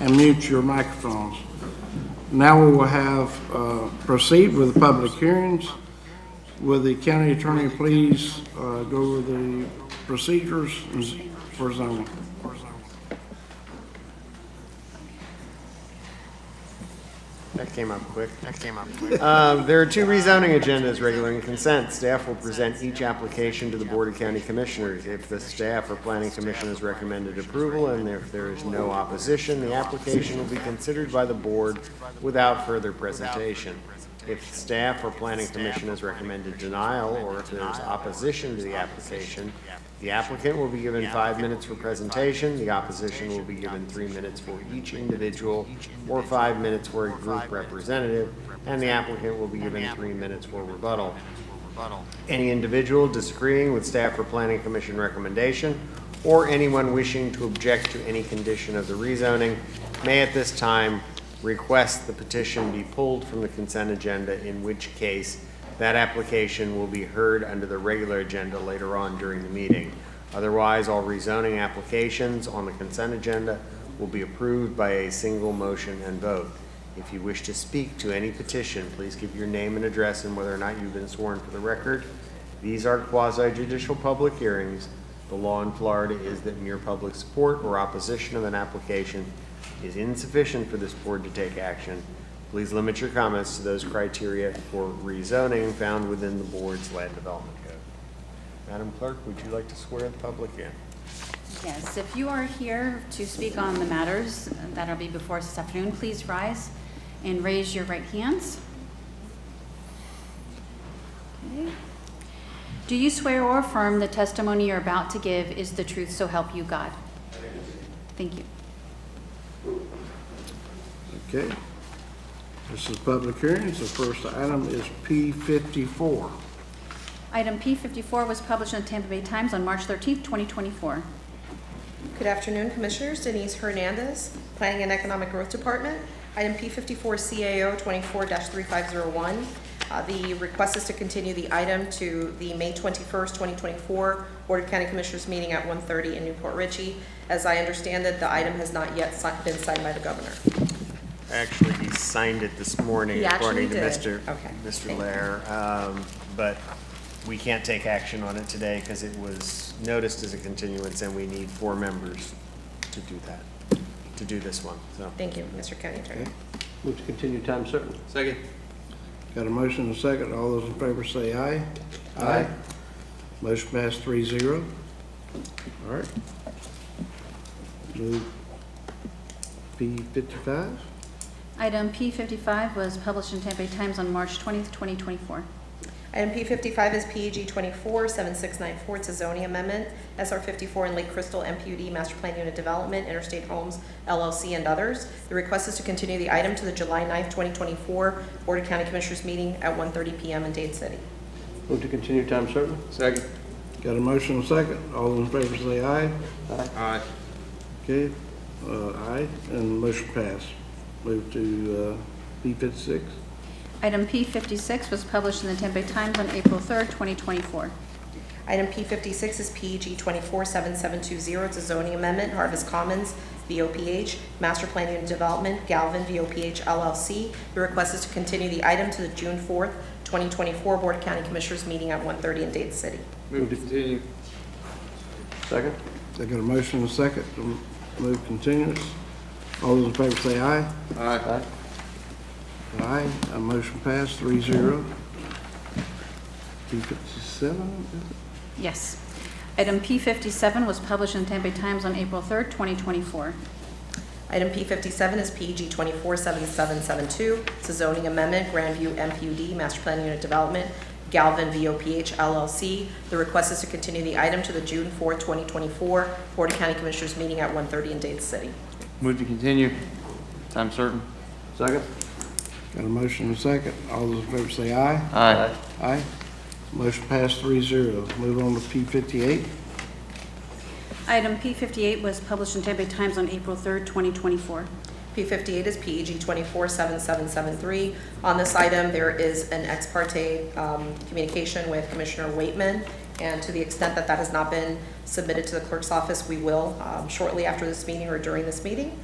and mute your microphones. Now we will have proceed with the public hearings. Will the county attorney please go over the procedures for zoning? That came up quick. There are two rezoning agendas, regular and consent. Staff will present each application to the Board of County Commissioners. If the staff or planning commission has recommended approval and if there is no opposition, the application will be considered by the board without further presentation. If staff or planning commission has recommended denial, or if there is opposition to the application, the applicant will be given 5 minutes for presentation. The opposition will be given 3 minutes for each individual or 5 minutes for a group representative, and the applicant will be given 3 minutes for rebuttal. Any individual disagreeing with staff or planning commission recommendation, or anyone wishing to object to any condition of the rezoning, may at this time request the petition be pulled from the consent agenda, in which case that application will be heard under the regular agenda later on during the meeting. Otherwise, all rezoning applications on the consent agenda will be approved by a single motion and vote. If you wish to speak to any petition, please give your name and address and whether or not you've been sworn for the record. These are quasi-judicial public hearings. The law in Florida is that mere public support or opposition of an application is insufficient for this board to take action. Please limit your comments to those criteria for rezoning found within the board's land development code. Madam Clerk, would you like to swear the public in? Yes, if you are here to speak on the matters that will be before us this afternoon, please rise and raise your right hands. Okay. Do you swear or affirm the testimony you're about to give is the truth, so help you God? Thank you. Okay. This is public hearings. The first item is P54. Item P54 was published in the Tampa Bay Times on March 13th, 2024. Good afternoon, Commissioners. Denise Hernandez, Planning and Economic Growth Department. Item P54 CAO 24-3501. The request is to continue the item to the May 21st, 2024 Board of County Commissioners meeting at 1:30 in Newport Richey. As I understand it, the item has not yet been signed by the Governor. Actually, he signed it this morning, according to Mr. Lair, but we can't take action on it today because it was noticed as a continuance, and we need 4 members to do that, to do this one. So, thank you, Mr. County Attorney. Okay. Move to continue time certain. Second. Got a motion and a second. All those in favor say aye. Aye. Motion passed 3-0. All right. Move P55. Item P55 was published in Tampa Bay Times on March 20th, 2024. Item P55 is PEG 24-7694. It's a zoning amendment, SR 54 in Lake Crystal MPUD Master Plan Unit Development, Interstate Homes LLC, and others. The request is to continue the item to the July 9th, 2024 Board of County Commissioners meeting at 1:30 p.m. in Dade City. Move to continue time certain. Second. Got a motion and a second. All those in favor say aye. Aye. Aye. Okay. Aye. And motion passed. Move to P56. Item P56 was published in the Tampa Bay Times on April 3rd, 2024. Item P56 is PEG 24-7720. It's a zoning amendment, Harvest Commons, VOPH, Master Plan Unit Development, Galvin, VOPH, LLC. The request is to continue the item to the June 4th, 2024 Board of County Commissioners meeting at 1:30 in Dade City. Move to continue. Second. I got a motion and a second to move continuance. All those in favor say aye. Aye. Aye. Aye. A motion passed 3-0. P57. Yes. Item P57 was published in the Tampa Bay Times on April 3rd, 2024. Item P57 is PEG 24-7772. It's a zoning amendment, Grandview MPUD, Master Plan Unit Development, Galvin, VOPH, LLC. The request is to continue the item to the June 4th, 2024 Board of County Commissioners meeting at 1:30 in Dade City. Move to continue. Time certain. Second. Got a motion and a second. All those in favor say aye. Aye. Aye. Motion passed 3-0. Move on to P58. Item P58 was published in Tampa Bay Times on April 3rd, 2024. P58 is PEG 24-7773. On this item, there is an ex parte communication with Commissioner Waitman, and to the extent that that has not been submitted to the clerk's office, we will shortly after this meeting or during this meeting.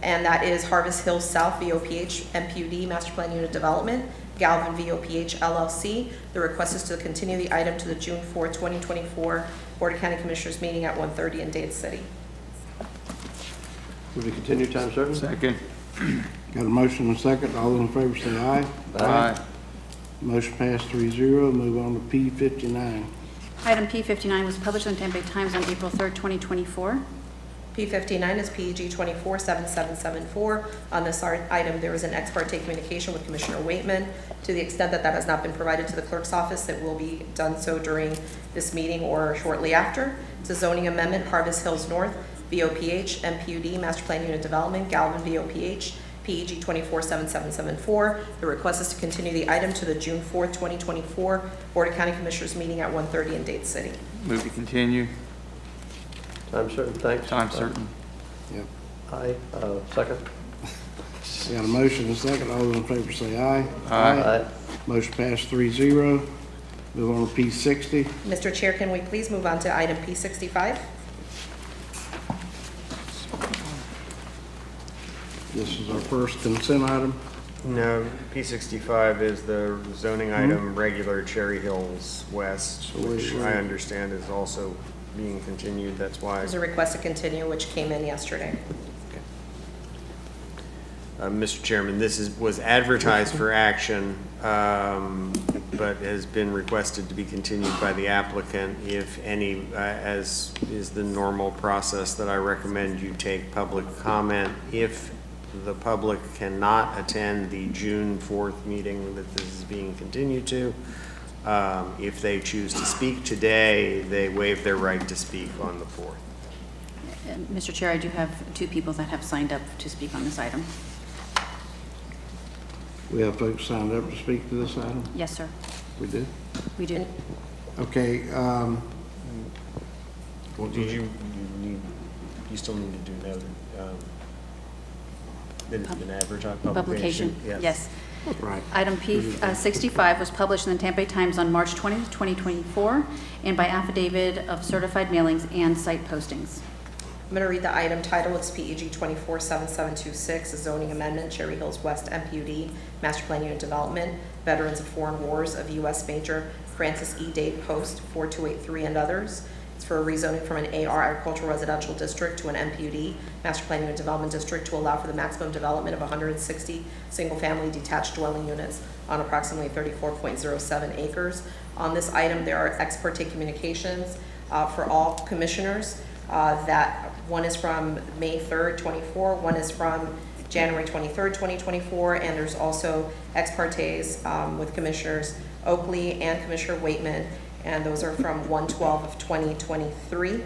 and that is Harvest Hills South VOPH MPUD Master Plan Unit Development, Galvin VOPH LLC. The request is to continue the item to the June 4th, 2024 Board of County Commissioners meeting at 1:30 in Dade City. Move to continue time certain. Second. Got a motion and a second. All those in favor say aye. Aye. Motion passed 3-0. Move on to P59. Item P59 was published in the Tampa Bay Times on April 3rd, 2024. P59 is PEG 247774. On this item, there is an ex parte communication with Commissioner Waitman. To the extent that that has not been provided to the clerk's office, it will be done so during this meeting or shortly after. It's a zoning amendment, Harvest Hills North, VOPH, MPUD, Master Plan Unit Development, Galvin VOPH, PEG 247774. The request is to continue the item to the June 4th, 2024 Board of County Commissioners meeting at 1:30 in Dade City. Move to continue. Time certain, thanks. Time certain. Yep. Aye. Second. Got a motion and a second. All those in favor say aye. Aye. Motion passed 3-0. Move on to P60. Mr. Chair, can we please move on to item P65? This is our first consent item. No, P65 is the zoning item, regular Cherry Hills West, So which wait. I understand is also being continued. That's why. There's a request to continue, which came in yesterday. Mr. Chairman, this was advertised for action, but has been requested to be continued by the applicant. If any, as is the normal process that I recommend you take public comment. If the public cannot attend the June 4th meeting that this is being continued to, if they choose to speak today, they waive their right to speak on the 4th. Mr. Chair, I do have 2 people that have signed up to speak on this item. We have folks signed up to speak to this item? Yes, sir. We do? We do. Okay. Well, you still need to do that. An advertised publication? Yes. Right. Item P65 was published in the Tampa Bay Times on March 20th, 2024, and by affidavit of certified mailings and site postings. I'm going to read the item title. It's PEG 247726, a zoning amendment, Cherry Hills West MPUD, Master Plan Unit Development, Veterans of Foreign Wars of U.S. Major Francis E. Dade Post 4283 and others. It's for a rezoning from an AR agricultural residential district to an MPUD, Master Plan Unit Development District, to allow for the maximum development of 160 single-family detached dwelling units on approximately 34.07 acres. On this item, there are ex parte communications for all commissioners. That one is from May 3rd, 24, one is from January 23rd, 2024, and there's also ex partes with Commissioners Oakley and Commissioner Waitman, and those are from 1/12 of 2023.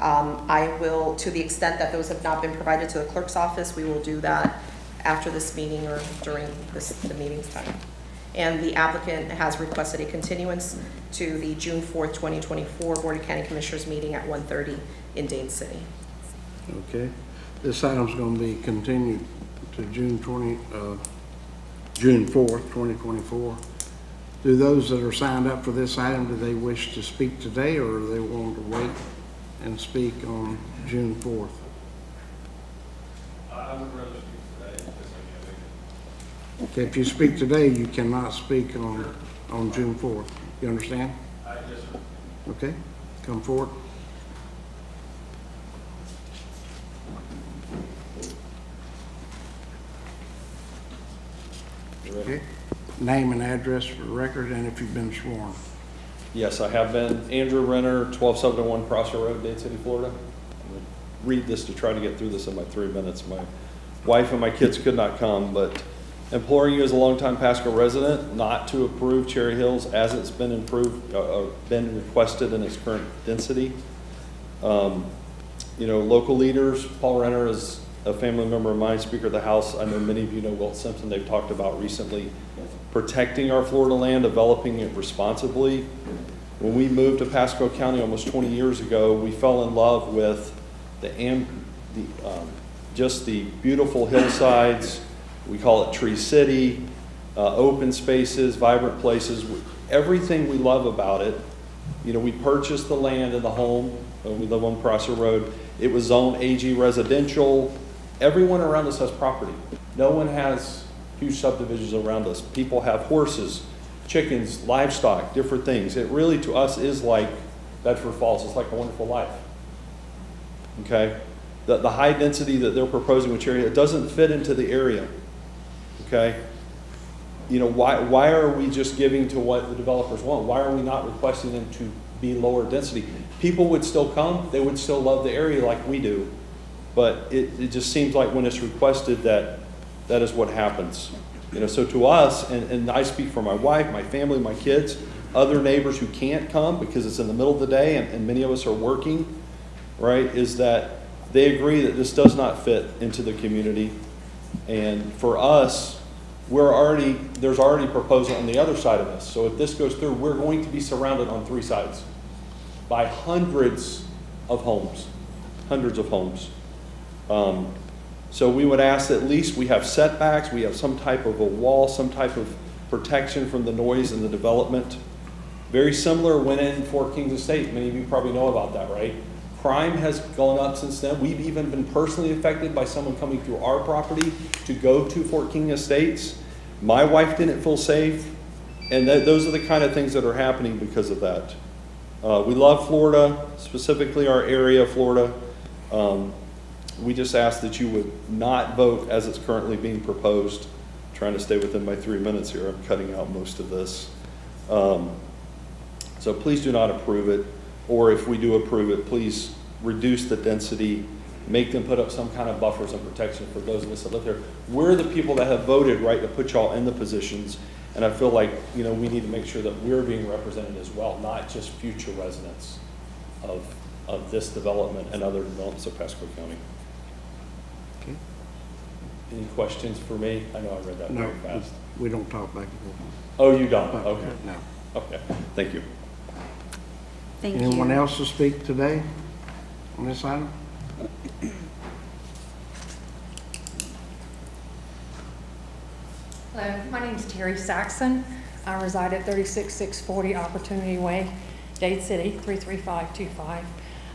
I will, to the extent that those have not been provided to the clerk's office, we will do that after this meeting or during the meeting's time. And the applicant has requested a continuance to the June 4th, 2024 Board of County Commissioners meeting at 1:30 in Dade City. Okay. This item's going to be continued to June 4th, 2024. Do those that are signed up for this item, do they wish to speak today, or do they want to wait and speak on June 4th? I would rather speak today. Okay, if you speak today, you cannot speak on June 4th. You understand? Yes, sir. Okay, come forward. Okay. Name and address for the record, and if you've been sworn. Yes, I have been. Andrew Renner, 12701 Prosser Road, Dade City, Florida. I'm going to read this to try to get through this in my 3 minutes. My wife and my kids could not come, but imploring you as a longtime Pasco resident not to approve Cherry Hills as it's been been requested in its current density. Local leaders, Paul Renner is a family member of mine, Speaker of the House. I know many of you know Wilt Simpson. They've talked about recently protecting our Florida land, developing it responsibly. When we moved to Pasco County almost 20 years ago, we fell in love with just the beautiful hillsides. We call it Tree City, open spaces, vibrant places, everything we love about it. We purchased the land and the home. We live on Prosser Road. It was zoned AG residential. everyone around us has property. No one has huge subdivisions around us. People have horses, chickens, livestock, different things. It really, to us, is like Bedford Falls. It's like A Wonderful Life. Okay? The high density that they're proposing, which area, it doesn't fit into the area. Okay? You know, why are we just giving to what the developers want? Why are we not requesting them to be lower density? People would still come. They would still love the area like we do. But it just seems like when it's requested that is what happens. You know, so to us, and I speak for my wife, my family, my kids, other neighbors who can't come because it's in the middle of the day and many of us are working, right, is that they agree that this does not fit into the community. And for us, there's already proposal on the other side of us. So if this goes through, we're going to be surrounded on three sides by hundreds of homes. So we would ask that at least we have setbacks, we have some type of a wall, some type of protection from the noise and the development. Very similar when in Fort Kings Estate. Many of you probably know about that, right? Crime has gone up since then. We've even been personally affected by someone coming through our property to go to Fort King Estates. My wife didn't feel safe. And those are the kind of things that are happening because of that. We love Florida, specifically our area of Florida. We just ask that you would not vote as it's currently being proposed. I'm trying to stay within my 3 minutes here. I'm cutting out most of this. So please do not approve it. Or if we do approve it, please reduce the density, make them put up some kind of buffers and protection for those of us that live there. We're the people that have voted, right, to put y'all in the positions. And I feel like, you know, we need to make sure that we're being represented as well, not just future residents of this development and other developments of Pasco County. Okay. Any questions for me? I know I read that No, very fast. we don't talk back and forth. Oh, you don't? Okay. No. Okay. Thank you. Thank you. Anyone else to speak today on this item? Hello, my name is Terry Saxon. I reside at 36640 Opportunity Way, Dade City, 33525.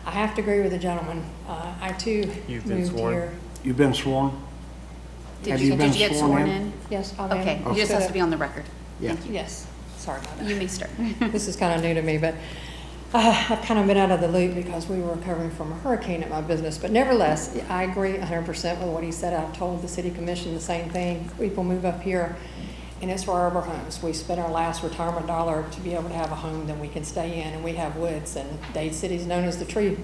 I have to agree with the gentleman. I too You've been moved sworn? here. You've been sworn? Have Did you been get sworn in? Yes, I am. Okay, it just has to be on the record. Yeah. Thank you. Yes, sorry about that. You may start. This is kind of new to me, but I've kind of been out of the loop because we were recovering from a hurricane at my business. But nevertheless, I agree 100% with what he said. I've told the city commission the same thing. People move up here, and it's for our homes. We spent our last retirement dollar to be able to have a home that we can stay in, and we have woods. And Dade City is known as the tree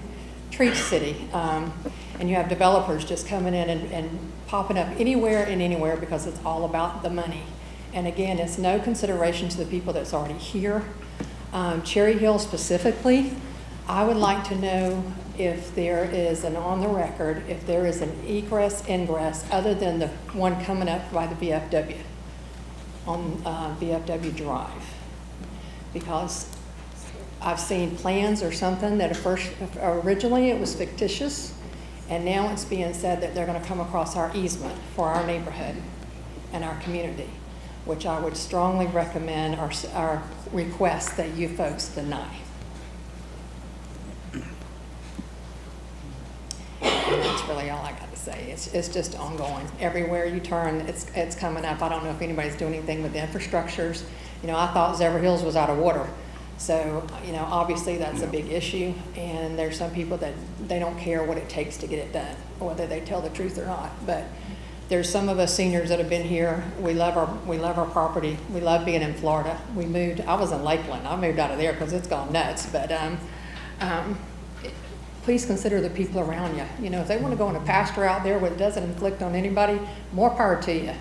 city. And you have developers just coming in and popping up anywhere and anywhere because it's all about the money. And again, it's no consideration to the people that's already here. Cherry Hill specifically, I would like to know if there is an on the record, if there is an egress, ingress, other than the one coming up by the VFW on VFW Drive. Because I've seen plans or something that originally it was fictitious, and now it's being said that they're going to come across our easement for our neighborhood and our community, which I would strongly recommend our request that you folks deny. And that's really all I got to say. It's just ongoing. Everywhere you turn, it's coming up. I don't know if anybody's doing anything with the infrastructures. You know, I thought Zephyr Hills was out of water. So, you know, obviously that's a big issue, and there's some people that they don't care what it takes to get it done, whether they tell the truth or not. But there's some of us seniors that have been here. We love our property. We love being in Florida. We moved. I was in Lakeland. I moved out of there because it's gone nuts. But please consider the people around you. You know, if they want to go on a pasture out there where it doesn't inflict on anybody, more power to you.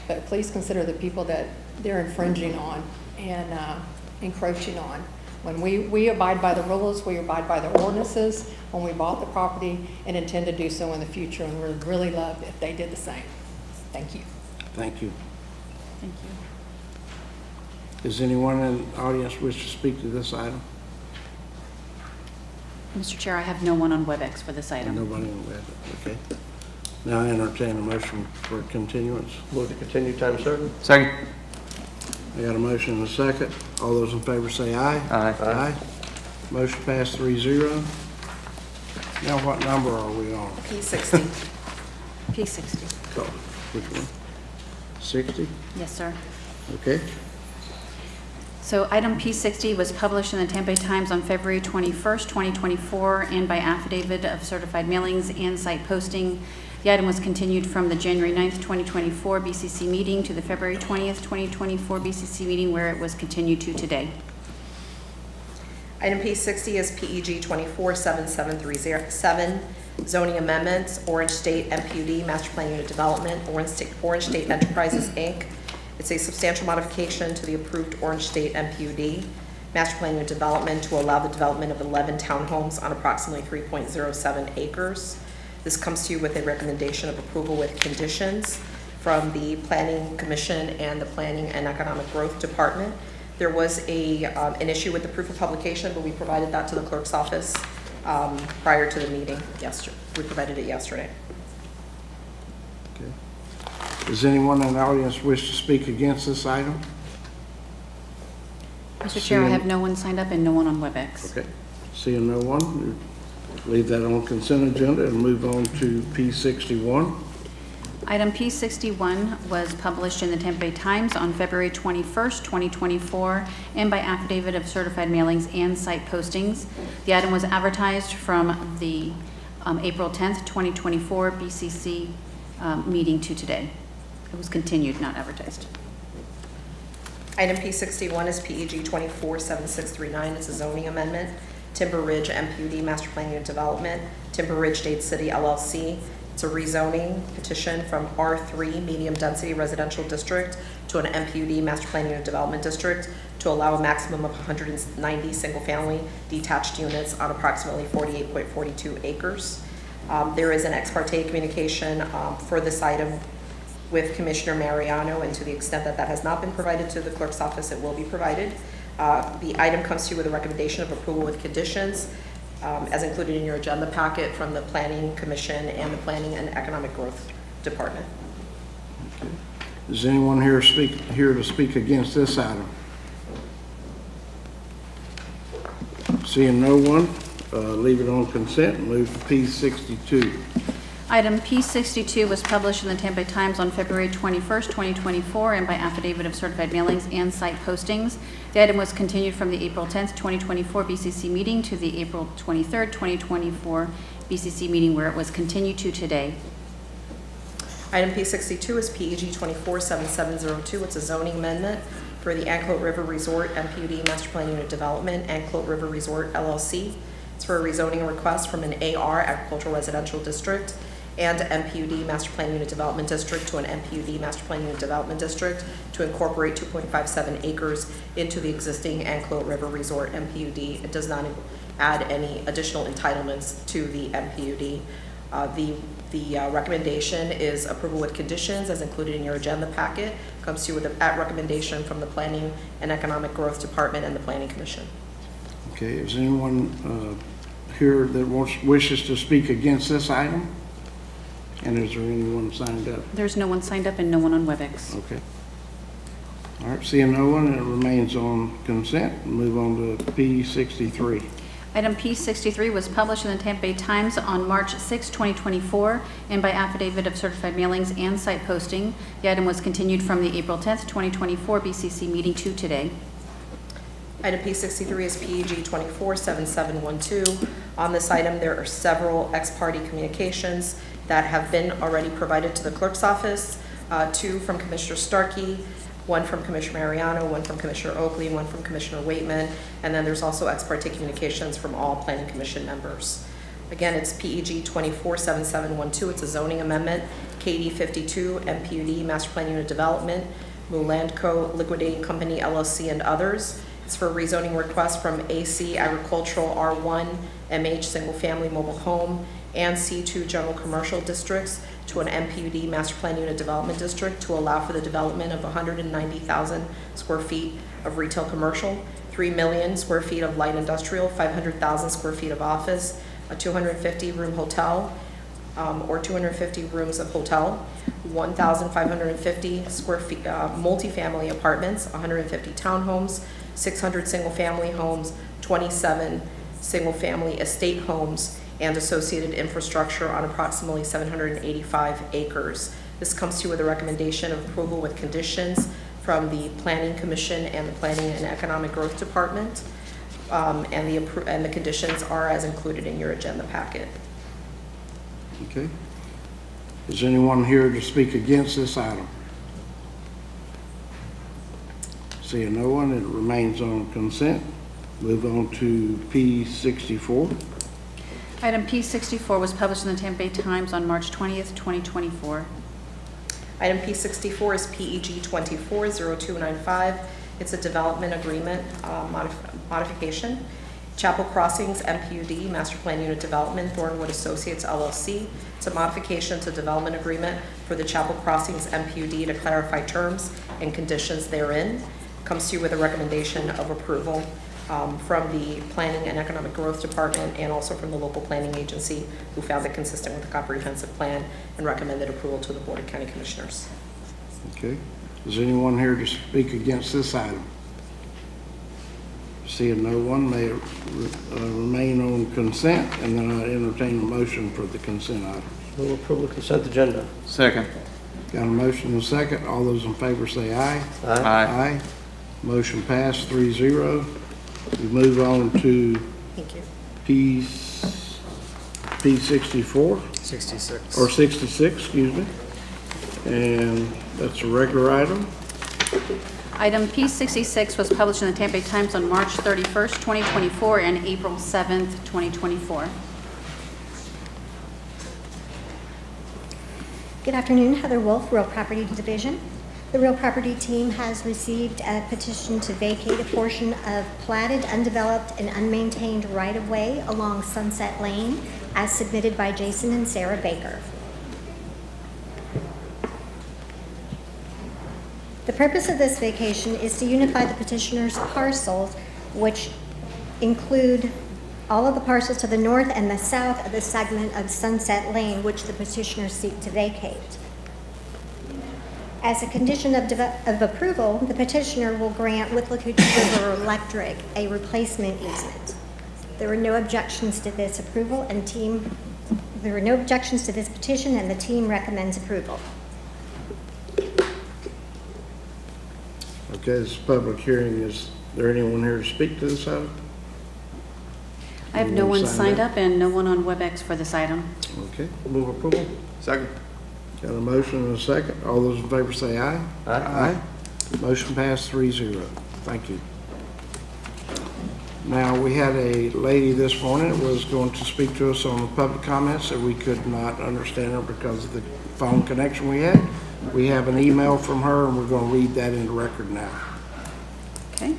But please consider the people that they're infringing on and encroaching on. When we abide by the rules, we abide by the ordinances when we bought the property, and intend to do so in the future, and would really love if they did the same. Thank you. Thank you. Thank you. Does anyone in the audience wish to speak to this item? Mr. Chair, I have no one on WebEx for this item. Nobody on that, okay. Now I entertain a motion for continuance. Move to continue, time certain. Second. I got a motion and a second. All those in favor say aye. Aye. Aye. Motion passed 3-0. Now what number are we on? P60. P60. Call. Which one? 60? Yes, sir. Okay. So item P60 was published in the Tampa Bay Times on February 21st, 2024, and by affidavit of certified mailings and site posting. The item was continued from the January 9th, 2024 BCC meeting to the February 20th, 2024 BCC meeting, where it was continued to today. Item P60 is PEG 247737, zoning amendments, Orange State MPUD, Master Plan Unit Development, Orange State Enterprises, Inc. It's a substantial modification to the approved Orange State MPUD, Master Plan Unit Development, to allow the development of 11 townhomes on approximately 3.07 acres. This comes to you with a recommendation of approval with conditions from the Planning Commission and the Planning and Economic Growth Department. There was an issue with the proof of publication, but we provided that to the clerk's office prior to the meeting yesterday. We provided it yesterday. Okay. Does anyone in the audience wish to speak against this item? Mr. Chair, I have no one signed up and no one on WebEx. Okay. Seeing no one, leave that on consent agenda and move on to P61. Item P61 was published in the Tampa Bay Times on February 21st, 2024, and by affidavit of certified mailings and site postings. The item was advertised from the April 10th, 2024 BCC meeting to today. It was continued, not advertised. Item P61 is PEG 247639. It's a zoning amendment. Timber Ridge MPUD, Master Plan Unit Development, Timber Ridge Dade City LLC. It's a rezoning petition from R3 Medium Density Residential District to an MPUD, Master Plan Unit Development District, to allow a maximum of 190 single-family detached units on approximately 48.42 acres. There is an ex parte communication for this item with Commissioner Mariano, and to the extent that that has not been provided to the clerk's office, it will be provided. The item comes to you with a recommendation of approval with conditions, as included in your agenda packet from the Planning Commission and the Planning and Economic Growth Department. Okay. Is anyone here to speak against this item? Seeing no one, leave it on consent and move to P62. Item P62 was published in the Tampa Bay Times on February 21st, 2024, and by affidavit of certified mailings and site postings. The item was continued from the April 10th, 2024 BCC meeting to the April 23rd, 2024 BCC meeting, where it was continued to today. Item P62 is PEG 247702. It's a zoning amendment for the Anclote River Resort MPUD Master Plan Unit Development, Anclote River Resort LLC. It's for a rezoning request from an AR, Agricultural Residential District, and MPUD Master Plan Unit Development District to an MPUD Master Plan Unit Development District to incorporate 2.57 acres into the existing Anclote River Resort MPUD. It does not add any additional entitlements to the MPUD. The recommendation is approval with conditions as included in your agenda packet. Comes to you with a recommendation from the Planning and Economic Growth Department and the Planning Commission. Okay, is anyone here that wishes to speak against this item? And is there anyone signed up? There's no one signed up and no one on WebEx. Okay. All right, seeing no one, it remains on consent. Move on to P63. Item P63 was published in the Tampa Bay Times on March 6, 2024, and by affidavit of certified mailings and site posting. The item was continued from the April 10th, 2024 BCC meeting to today. Item P63 is PEG 247712. On this item, there are several ex parte communications that have been already provided to the clerk's office, two from Commissioner Starkey, one from Commissioner Mariano, one from Commissioner Oakley, one from Commissioner Waitman, and then there's also ex parte communications from all Planning Commission members. Again, it's PEG 247712. It's a zoning amendment, KD 52, MPUD, Master Plan Unit Development, Mulandco Liquidating Company, LLC, and others. It's for a rezoning request from AC Agricultural R1, MH Single Family Mobile Home, and C2 General Commercial Districts to an MPUD Master Plan Unit Development District to allow for the development of 190,000 square feet of retail commercial, 3 million square feet of light industrial, 500,000 square feet of office, a 250-room hotel, or 250 rooms of hotel, 1,550 square feet multifamily apartments, 150 townhomes, 600 single-family homes, 27 single-family estate homes, and associated infrastructure on approximately 785 acres. This comes to you with a recommendation of approval with conditions from the Planning Commission and the Planning and Economic Growth Department. And the conditions are as included in your agenda packet. Okay. Is anyone here to speak against this item? Seeing no one, it remains on consent. Move on to P64. Item P64 was published in the Tampa Bay Times on March 20th, 2024. Item P64 is PEG 240295. It's a development agreement modification. Chapel Crossings MPUD, Master Plan Unit Development, Thornwood Associates LLC. It's a modification to development agreement for the Chapel Crossings MPUD to clarify terms and conditions therein. Comes to you with a recommendation of approval from the Planning and Economic Growth Department and also from the local planning agency, who found it consistent with the comprehensive plan and recommended approval to the Board of County Commissioners. Okay. Is anyone here to speak against this item? Seeing no one, may it remain on consent, and then I entertain a motion for the consent item. Move approval of consent agenda. Second. Got a motion and a second. All those in favor say aye. Aye. Aye. Motion passed 3-0. We move on to Thank you. P64, 66. or 66, excuse me. And that's a regular item. Item P66 was published in the Tampa Bay Times on March 31st, 2024, and April 7th, 2024. Good afternoon, Heather Wolf, Real Property Division. The Real Property team has received a petition to vacate a portion of platted, undeveloped, and unmaintained right-of-way along Sunset Lane as submitted by Jason and Sarah Baker. The purpose of this vacation is to unify the petitioner's parcels, which include all of the parcels to the north and the south of the segment of Sunset Lane, which the petitioners seek to vacate. As a condition of approval, the petitioner will grant Withlacoochee River Electric a replacement easement. There were no objections to this approval, and there were no objections to this petition, and the team recommends approval. Okay, this public hearing. Is there anyone here to speak to this item? I have no one signed up and no one on WebEx for this item. Okay. Move approval. Second. Got a motion and a second. All those in favor say aye. Aye. Motion passed 3-0. Thank you. Now, we had a lady this morning that was going to speak to us on the public comments that we could not understand her because of the phone connection we had. We have an email from her, and we're going to read that into record now. Okay.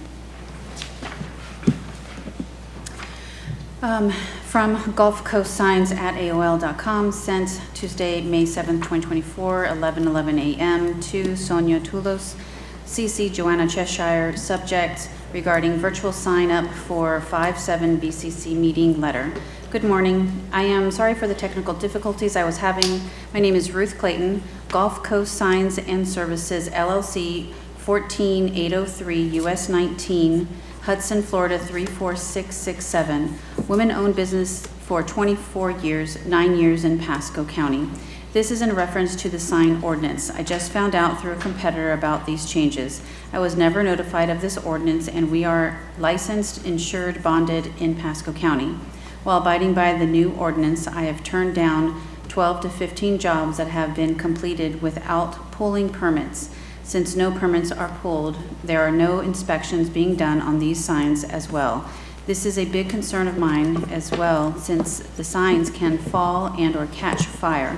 From Gulf Coast Signs at AOL.com, sent Tuesday, May 7th, 2024, 11:11 a.m. to Sonia Toulos, CC Joanna Cheshire, subject regarding virtual sign up for 5/7 BCC meeting letter. Good morning. I am sorry for the technical difficulties I was having. My name is Ruth Clayton, Gulf Coast Signs and Services, LLC, 14803 US 19, Hudson, Florida 34667. Women-owned business for 24 years, 9 years in Pasco County. This is in reference to the sign ordinance. I just found out through a competitor about these changes. I was never notified of this ordinance, and we are licensed, insured, bonded in Pasco County. While abiding by the new ordinance, I have turned down 12 to 15 jobs that have been completed without pulling permits. Since no permits are pulled, there are no inspections being done on these signs as well. This is a big concern of mine as well, since the signs can fall and or catch fire.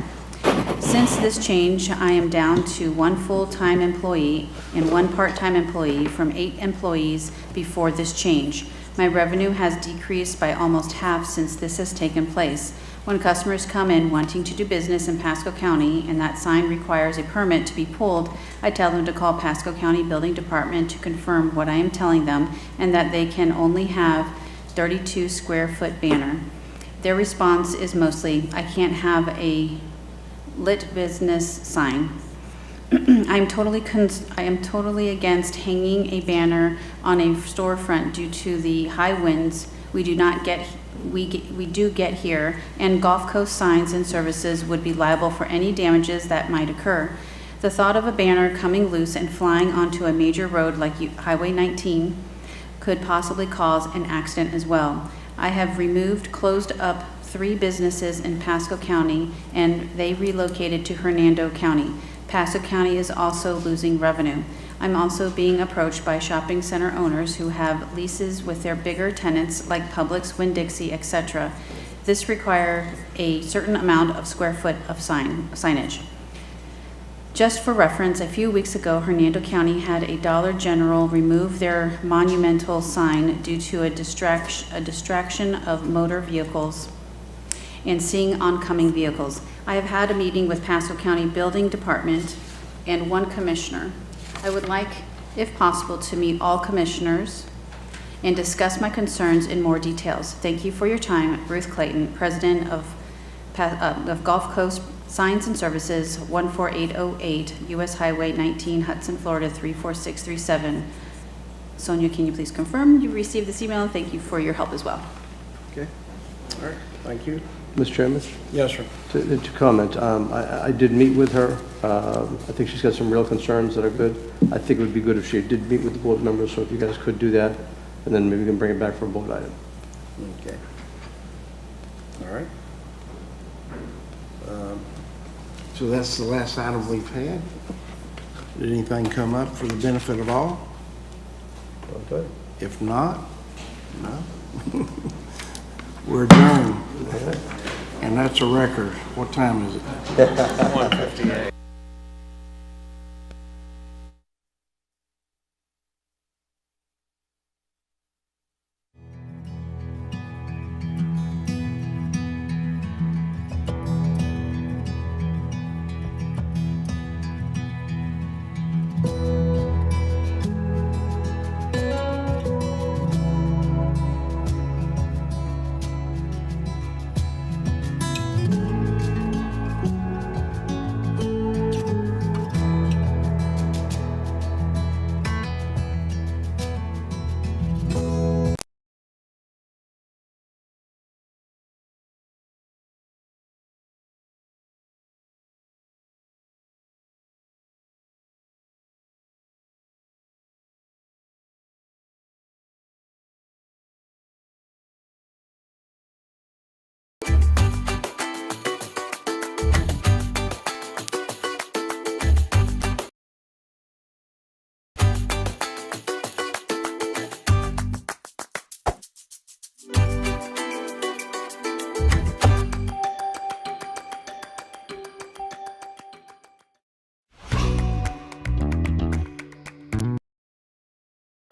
Since this change, I am down to 1 full-time employee and 1 part-time employee from 8 employees before this change. My revenue has decreased by almost half since this has taken place. When customers come in wanting to do business in Pasco County and that sign requires a permit to be pulled, I tell them to call Pasco County Building Department to confirm what I am telling them and that they can only have 32 square foot banner. Their response is mostly, I can't have a lit business sign. I am totally against hanging a banner on a storefront due to the high winds we do get here, and Gulf Coast Signs and Services would be liable for any damages that might occur. The thought of a banner coming loose and flying onto a major road like Highway 19 could possibly cause an accident as well. I have closed up 3 businesses in Pasco County, and they relocated to Hernando County. Pasco County is also losing revenue. I'm also being approached by shopping center owners who have leases with their bigger tenants like Publix, Winn-Dixie, etc. This requires a certain amount of square foot of signage. Just for reference, a few weeks ago, Hernando County had a Dollar General remove their monumental sign due to a distraction of motor vehicles and seeing oncoming vehicles. I have had a meeting with Pasco County Building Department and 1 commissioner. I would like, if possible, to meet all commissioners and discuss my concerns in more details. Thank you for your time. Ruth Clayton, President of Gulf Coast Signs and Services, 14808 U.S. Highway 19, Hudson, Florida 34637. Sonia, can you please confirm you received this email? Thank you for your help as well. Okay. All right, thank you. Mr. Chairman? Yes, sir. To comment, I did meet with her. I think she's got some real concerns that are good. I think it would be good if she did meet with the board members, so if you guys could do that, and then maybe we can bring it back for a board item. Okay. All right. So that's the last item we've had. Did anything come up for the benefit of all? Okay. If not, no. We're adjourned. And that's a record. What time is it? 1:58.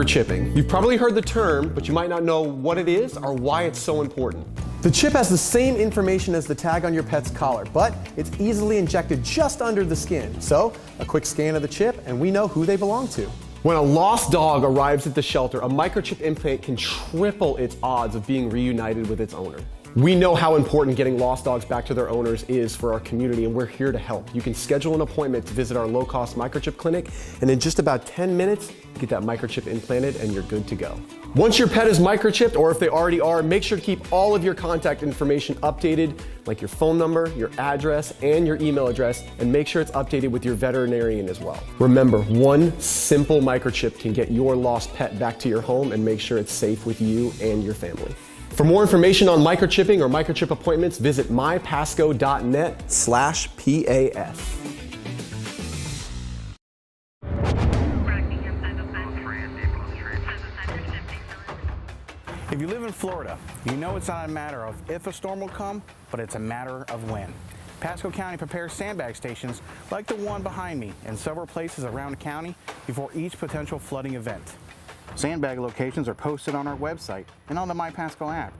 Chipping. You've probably heard the term, but you might not know what it is or why it's so important. The chip has the same information as the tag on your pet's collar, but it's easily injected just under the skin. So, a quick scan of the chip and we know who they belong to. When a lost dog arrives at the shelter, a microchip implant can triple its odds of being reunited with its owner. We know how important getting lost dogs back to their owners is for our community, and we're here to help. You can schedule an appointment to visit our low-cost microchip clinic, and in just about 10 minutes, get that microchip implanted and you're good to go. Once your pet is microchipped, or if they already are, make sure to keep all of your contact information updated, like your phone number, your address, and your email address, and make sure it's updated with your veterinarian as well. Remember, one simple microchip can get your lost pet back to your home and make sure it's safe with you and your family. For more information on microchipping or microchip appointments, visit mypasco.net/PAS. If you live in Florida, you know it's not a matter of if a storm will come, but it's a matter of when. Pasco County prepares sandbag stations like the one behind me in several places around the county before each potential flooding event. Sandbag locations are posted on our website and on the MyPasco app,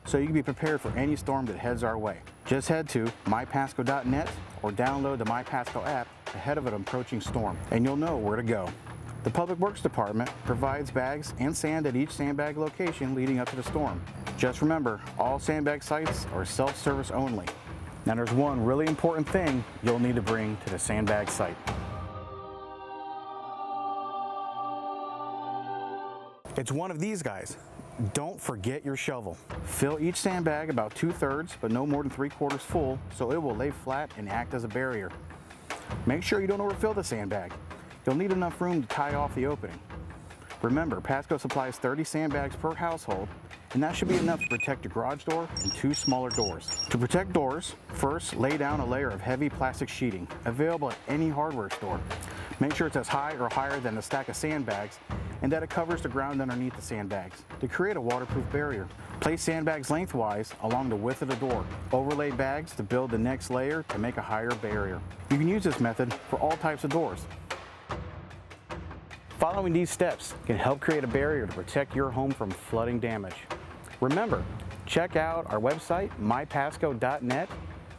so you can be prepared for any storm that heads our way. Just head to mypasco.net or download the MyPasco app ahead of an approaching storm, and you'll know where to go. The Public Works Department provides bags and sand at each sandbag location leading up to the storm. Just remember, all sandbag sites are self-service only. Now there's one really important thing you'll need to bring to the sandbag site. It's one of these guys. Don't forget your shovel. Fill each sandbag about 2/3, but no more than 3/4 full, so it will lay flat and act as a barrier. Make sure you don't overfill the sandbag. You'll need enough room to tie off the opening. Remember, Pasco supplies 30 sandbags per household, and that should be enough to protect your garage door and 2 smaller doors. To protect doors, first lay down a layer of heavy plastic sheeting, available at any hardware store. Make sure it's as high or higher than a stack of sandbags, and that it covers the ground underneath the sandbags to create a waterproof barrier. Place sandbags lengthwise along the width of the door. Overlay bags to build the next layer to make a higher barrier. You can use this method for all types of doors. Following these steps can help create a barrier to protect your home from flooding damage. Remember, check out our website, mypasco.net,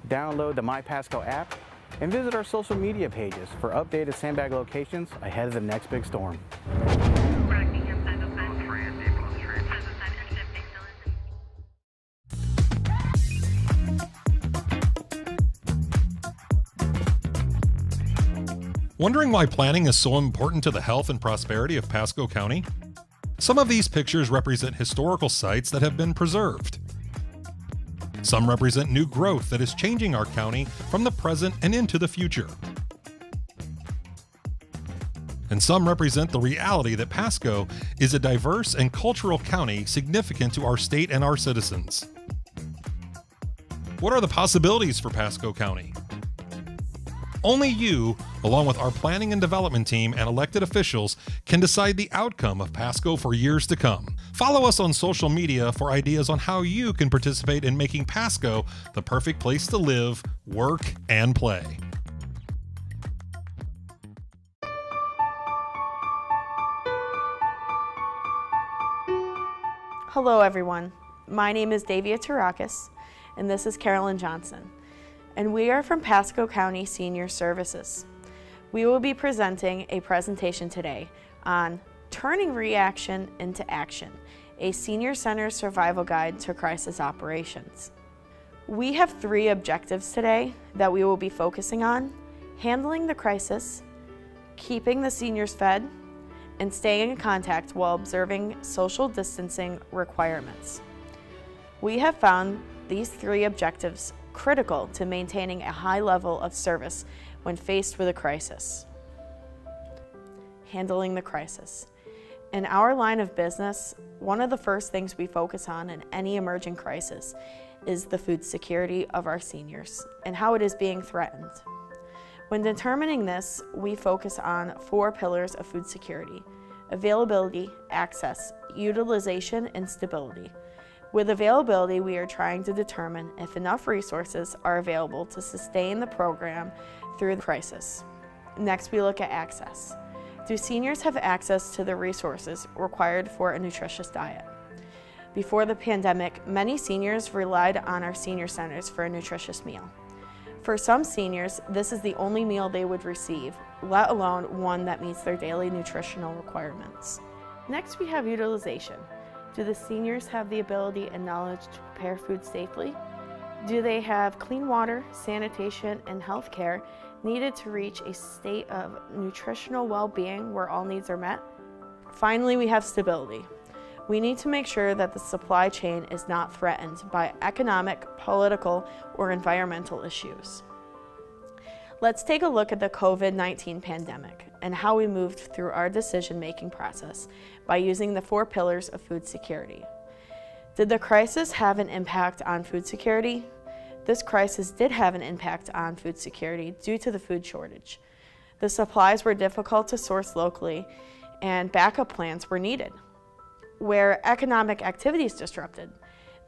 download the MyPasco app, and visit our social media pages for updated sandbag locations ahead of the next big storm. Wondering why planning is so important to the health and prosperity of Pasco County? Some of these pictures represent historical sites that have been preserved. Some represent new growth that is changing our county from the present and into the future. And some represent the reality that Pasco is a diverse and cultural county significant to our state and our citizens. What are the possibilities for Pasco County? Only you, along with our planning and development team and elected officials, can decide the outcome of Pasco for years to come. Follow us on social media for ideas on how you can participate in making Pasco the perfect place to live, work, and play. Hello everyone, my name is Davia Tarakis, and this is Carolyn Johnson, and we are from Pasco County Senior Services. We will be presenting a presentation today on Turning Reaction into Action, a Senior Center Survival Guide to Crisis Operations. We have 3 objectives today that we will be focusing on: handling the crisis, keeping the seniors fed, and staying in contact while observing social distancing requirements. We have found these 3 objectives critical to maintaining a high level of service when faced with a crisis. Handling the crisis. In our line of business, one of the first things we focus on in any emerging crisis is the food security of our seniors and how it is being threatened. When determining this, we focus on 4 pillars of food security: availability, access, utilization, and stability. With availability, we are trying to determine if enough resources are available to sustain the program through the crisis. Next, we look at access. Do seniors have access to the resources required for a nutritious diet? Before the pandemic, many seniors relied on our senior centers for a nutritious meal. For some seniors, this is the only meal they would receive, let alone one that meets their daily nutritional requirements. Next, we have utilization. Do the seniors have the ability and knowledge to prepare food safely? Do they have clean water, sanitation, and health care needed to reach a state of nutritional well-being where all needs are met? Finally, we have stability. We need to make sure that the supply chain is not threatened by economic, political, or environmental issues. Let's take a look at the COVID-19 pandemic and how we moved through our decision-making process by using the 4 pillars of food security. Did the crisis have an impact on food security? This crisis did have an impact on food security due to the food shortage. The supplies were difficult to source locally, and backup plans were needed. Were economic activities disrupted?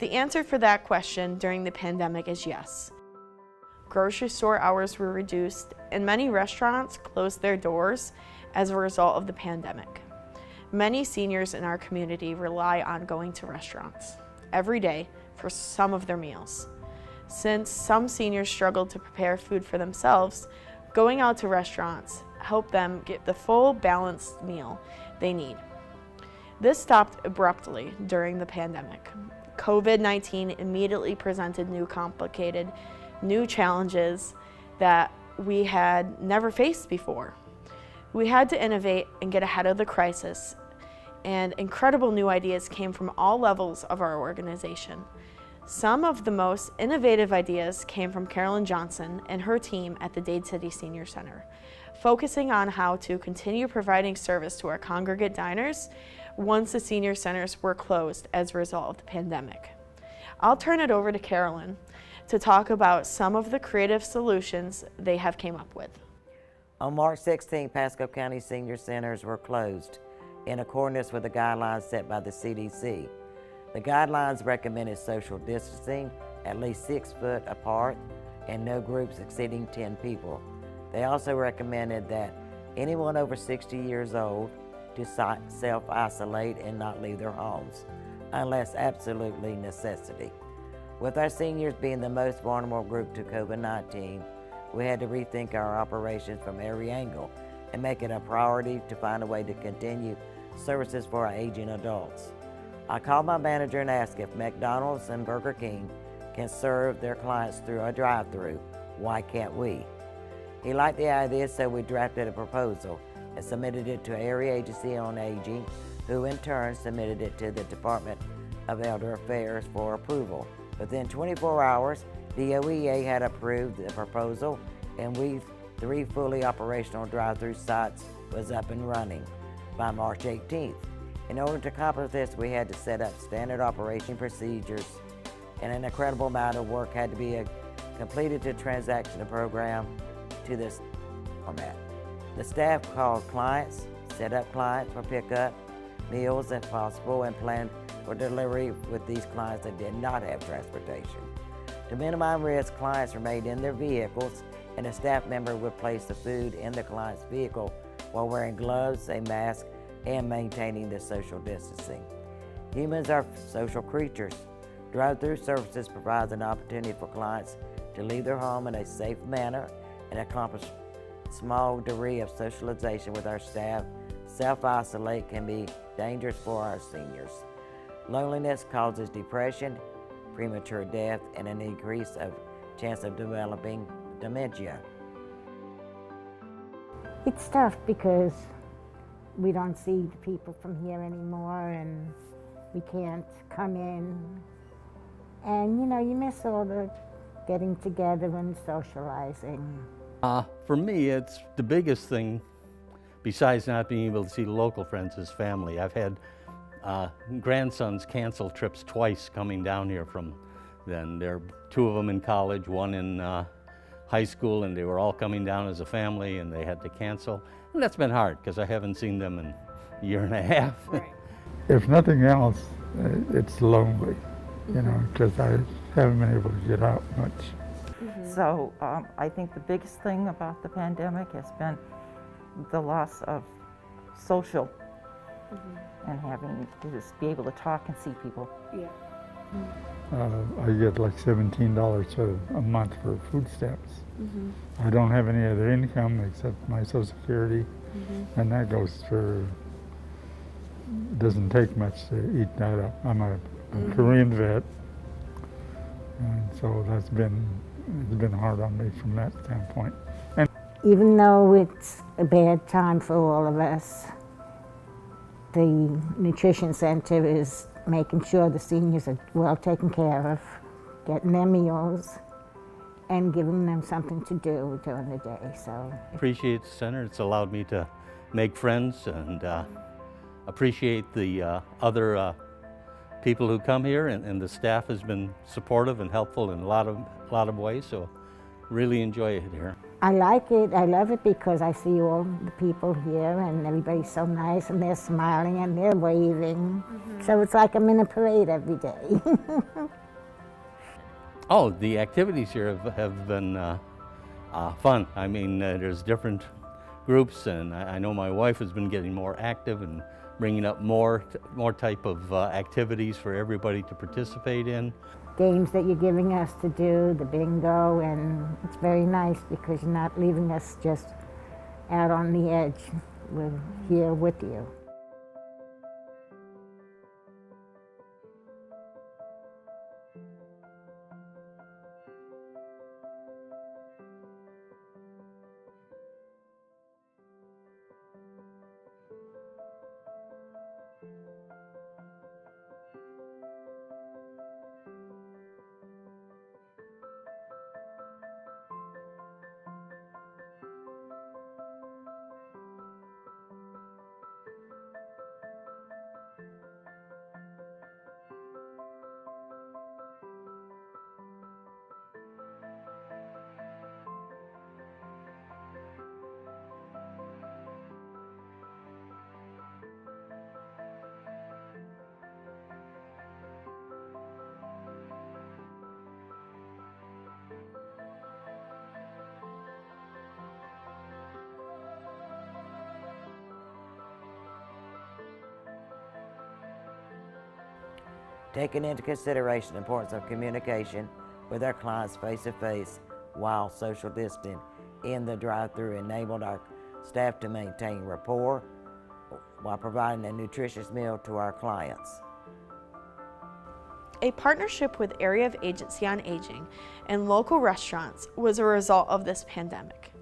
The answer for that question during the pandemic is yes. Grocery store hours were reduced, and many restaurants closed their doors as a result of the pandemic. Many seniors in our community rely on going to restaurants every day for some of their meals. Since some seniors struggle to prepare food for themselves, going out to restaurants help them get the full balanced meal they need. This stopped abruptly during the pandemic. COVID-19 immediately presented new challenges that we had never faced before. We had to innovate and get ahead of the crisis and incredible new ideas came from all levels of our organization. Some of the most innovative ideas came from Carolyn Johnson and her team at the Dade City Senior Center, focusing on how to continue providing service to our congregate diners once the senior centers were closed as a result of the pandemic. I'll turn it over to Carolyn to talk about some of the creative solutions they have came up with. On March 16, Pasco County Senior Centers were closed in accordance with the guidelines set by the CDC. The guidelines recommended social distancing, at least 6 foot apart, and no groups exceeding 10 people. They also recommended that anyone over 60 years old to self-isolate and not leave their homes, unless absolutely necessity. With our seniors being the most vulnerable group to COVID-19, we had to rethink our operations from every angle and make it a priority to find a way to continue services for our aging adults. I called my manager and asked if McDonald's and Burger King can serve their clients through a drive-through. Why can't we? He liked the idea, so we drafted a proposal and submitted it to Area Agency on Aging, who in turn submitted it to the Department of Elder Affairs for approval. Within 24 hours, the OEA had approved the proposal, and 3 fully operational drive-through sites was up and running by March 18th. In order to accomplish this, we had to set up standard operation procedures, and an incredible amount of work had to be completed to transaction the program to this format. The staff called clients, set up clients for pickup, meals if possible, and planned for delivery with these clients that did not have transportation. To minimize risk, clients remained in their vehicles, and a staff member would place the food in the client's vehicle while wearing gloves, a mask, and maintaining the social distancing. Humans are social creatures. Drive-through services provides an opportunity for clients to leave their home in a safe manner and accomplish a small degree of socialization with our staff. Self-isolate can be dangerous for our seniors. Loneliness causes depression, premature death, and an increase of chance of developing dementia. It's tough because we don't see the people from here anymore, and we can't come in. And you know, you miss all the getting together and socializing. For me, it's the biggest thing, besides not being able to see local friends, is family. I've had grandsons cancel trips twice coming down here from then. There are 2 of them in college, 1 in high school, and they were all coming down as a family, and they had to cancel. And that's been hard because I haven't seen them in a year and a half. Right. If nothing else, it's lonely, you know, because I haven't been able to get out much. So I think the biggest thing about the pandemic has been the loss of social and having to just be able to talk and see people. Yeah. I get like $17 a month for food stamps. I don't have any other income except my Social Security, and that goes for, doesn't take much to eat that up. I'm a Korean vet, and so it's been hard on me from that standpoint. And Even though it's a bad time for all of us, the nutrition center is making sure the seniors are well taken care of, getting their meals, and giving them something to do during the day. So Appreciate the center. It's allowed me to make friends and appreciate the other people who come here, and the staff has been supportive and helpful in a lot of ways. So really enjoy it here. I like it. I love it because I see all the people here, and everybody's so nice, and they're smiling and they're waving. So it's like I'm in a parade every day. Oh, the activities here have been fun. I mean, there's different groups, and I know my wife has been getting more active and bringing up more type of activities for everybody to participate in. Games that you're giving us to do, the bingo, and it's very nice because you're not leaving us just out on the edge. We're here with you. Taking into consideration the importance of communication with our clients face-to-face while social distancing in the drive-thru enabled our staff to maintain rapport while providing a nutritious meal to our clients. A partnership with Area of Agency on Aging and local restaurants was a result of this pandemic.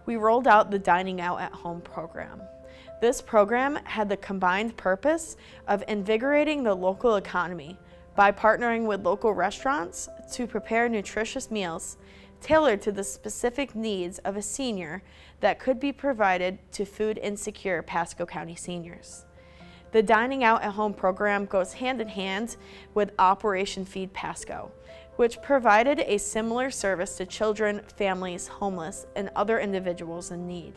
We rolled out the Dining Out at Home program. This program had the combined purpose of invigorating the local economy by partnering with local restaurants to prepare nutritious meals tailored to the specific needs of a senior that could be provided to food insecure Pasco County seniors. The Dining Out at Home program goes hand in hand with Operation Feed Pasco, which provided a similar service to children, families, homeless, and other individuals in need.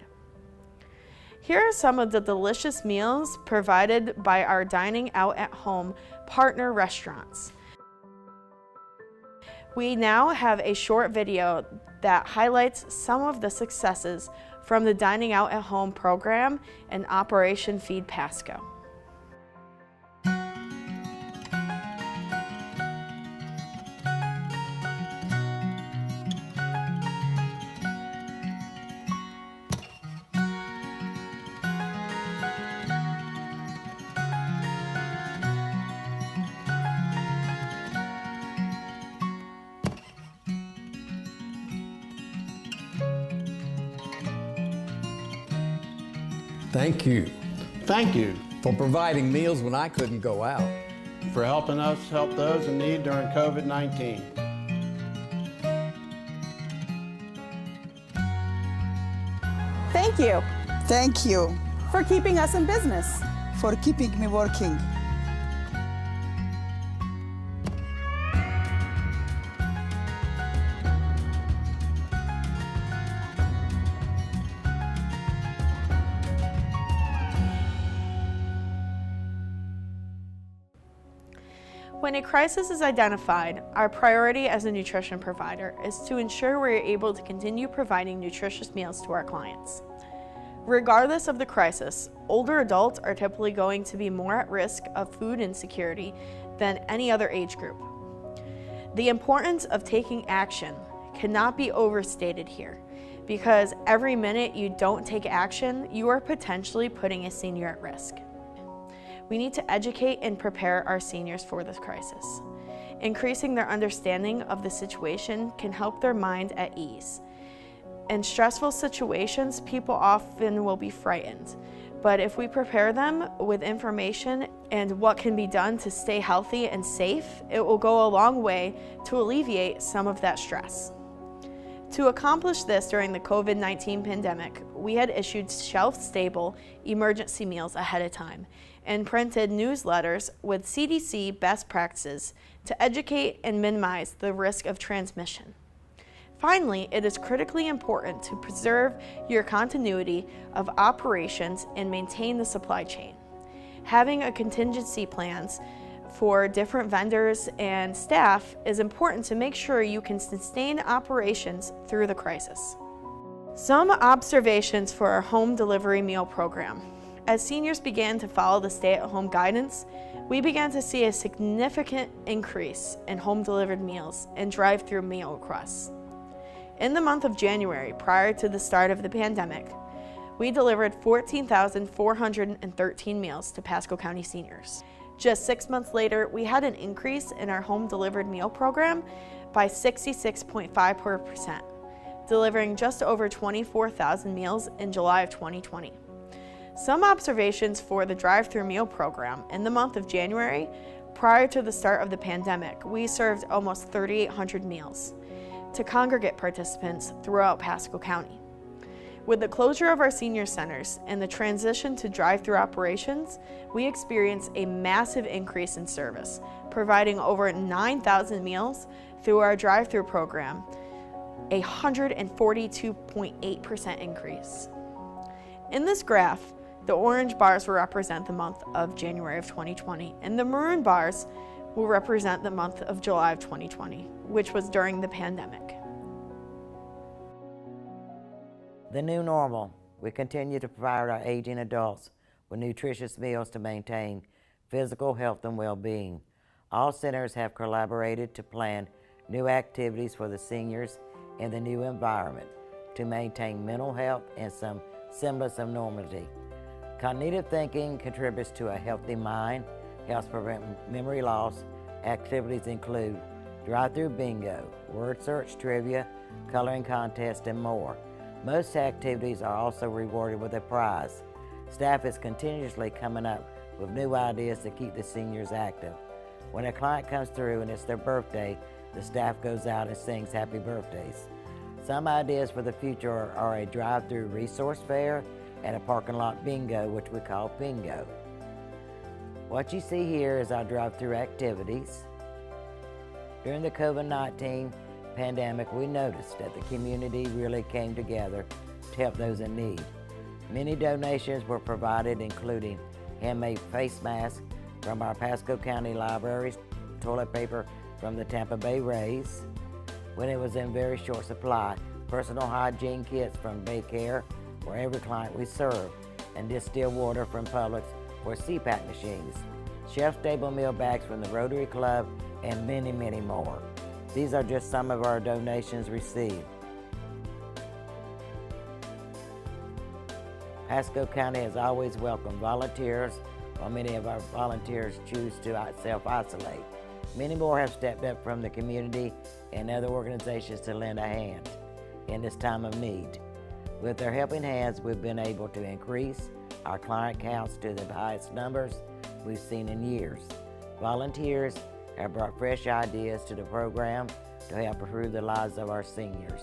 Here are some of the delicious meals provided by our Dining Out at Home partner restaurants. We now have a short video that highlights some of the successes from the Dining Out at Home program and Operation Feed Pasco. Thank you Thank you for providing meals when I couldn't go out. for helping us help those in need during COVID-19. Thank you. Thank you. For keeping us in business. For keeping me working. When a crisis is identified, our priority as a nutrition provider is to ensure we are able to continue providing nutritious meals to our clients. Regardless of the crisis, older adults are typically going to be more at risk of food insecurity than any other age group. The importance of taking action cannot be overstated here, because every minute you don't take action, you are potentially putting a senior at risk. We need to educate and prepare our seniors for this crisis. Increasing their understanding of the situation can help their mind at ease. In stressful situations, people often will be frightened, but if we prepare them with information and what can be done to stay healthy and safe, it will go a long way to alleviate some of that stress. To accomplish this during the COVID-19 pandemic, we had issued shelf-stable emergency meals ahead of time and printed newsletters with CDC best practices to educate and minimize the risk of transmission. Finally, it is critically important to preserve your continuity of operations and maintain the supply chain. Having a contingency plans for different vendors and staff is important to make sure you can sustain operations through the crisis. Some observations for our home delivery meal program. As seniors began to follow the stay-at-home guidance, we began to see a significant increase in home-delivered meals and drive-through meal requests. In the month of January, prior to the start of the pandemic, we delivered 14,413 meals to Pasco County seniors. Just 6 months later, we had an increase in our home-delivered meal program by 66.5%, delivering just over 24,000 meals in July of 2020. Some observations for the drive-through meal program. In the month of January, prior to the start of the pandemic, we served almost 3,800 meals to congregate participants throughout Pasco County. With the closure of our senior centers and the transition to drive-through operations, we experienced a massive increase in service, providing over 9,000 meals through our drive-through program, a 142.8% increase. In this graph, the orange bars will represent the month of January of 2020, and the maroon bars will represent the month of July of 2020, which was during the pandemic. The new normal. We continue to provide our aging adults with nutritious meals to maintain physical health and well-being. All centers have collaborated to plan new activities for the seniors in the new environment to maintain mental health and some semblance of normalcy. Cognitive thinking contributes to a healthy mind, helps prevent memory loss. Activities include drive-through bingo, word search trivia, coloring contest, and more. Most activities are also rewarded with a prize. Staff is continuously coming up with new ideas to keep the seniors active. When a client comes through and it's their birthday, the staff goes out and sings happy birthdays. Some ideas for the future are a drive-through resource fair and a parking lot bingo, which we call bingo. What you see here is our drive-through activities. During the COVID-19 pandemic, we noticed that the community really came together to help those in need. Many donations were provided, including handmade face masks from our Pasco County Libraries, toilet paper from the Tampa Bay Rays, when it was in very short supply, personal hygiene kits from Baycare for every client we serve, and distilled water from Publix for CPAP machines, shelf-stable meal bags from the Rotary Club, and many, many more. These are just some of our donations received. Pasco County has always welcomed volunteers, while many of our volunteers choose to self-isolate. Many more have stepped up from the community and other organizations to lend a hand in this time of need. With their helping hands, we've been able to increase our client counts to the highest numbers we've seen in years. Volunteers have brought fresh ideas to the program to help improve the lives of our seniors.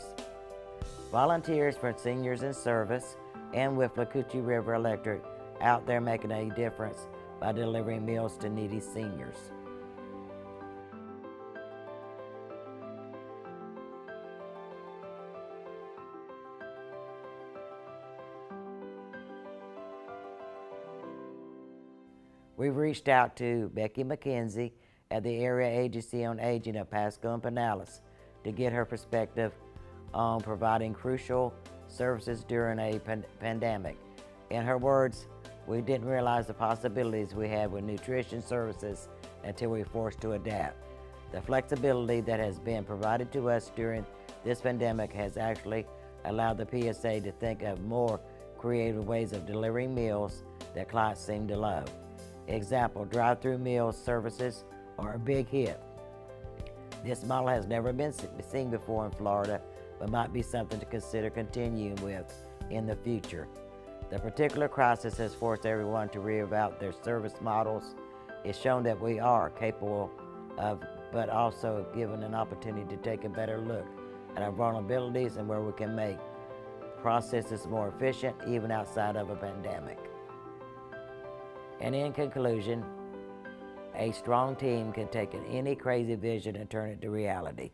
Volunteers for Seniors in Service and with Lacucci River Electric out there making a difference by delivering meals to needy seniors. We've reached out to Becky McKenzie at the Area Agency on Aging of Pasco and Pinellas to get her perspective on providing crucial services during a pandemic. In her words, we didn't realize the possibilities we had with nutrition services until we were forced to adapt. The flexibility that has been provided to us during this pandemic has actually allowed the PSA to think of more creative ways of delivering meals that clients seem to love. Example, drive-through meal services are a big hit. This model has never been seen before in Florida, but might be something to consider continuing with in the future. The particular crisis has forced everyone to reevaluate their service models. It's shown that we are capable of, but also given an opportunity to take a better look at our vulnerabilities and where we can make processes more efficient even outside of a pandemic. And in conclusion, a strong team can take any crazy vision and turn it to reality.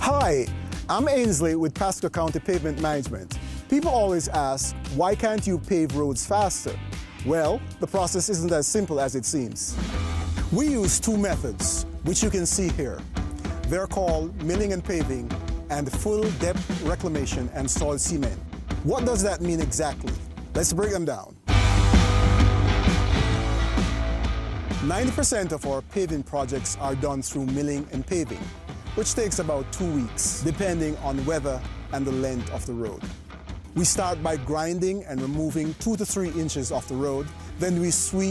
Hi, I'm Ainsley with Pasco County Pavement Management. People always ask, why can't you pave roads faster? Well, the process isn't as simple as it seems. We use two methods, which you can see here. They're called milling and paving and full depth reclamation and soil cement. What does that mean exactly? Let's break them down. 90% of our paving projects are done through milling and paving, which takes about 2 weeks, depending on weather and the length of the road. We start by grinding and removing 2 to 3 inches of the road, then we sweep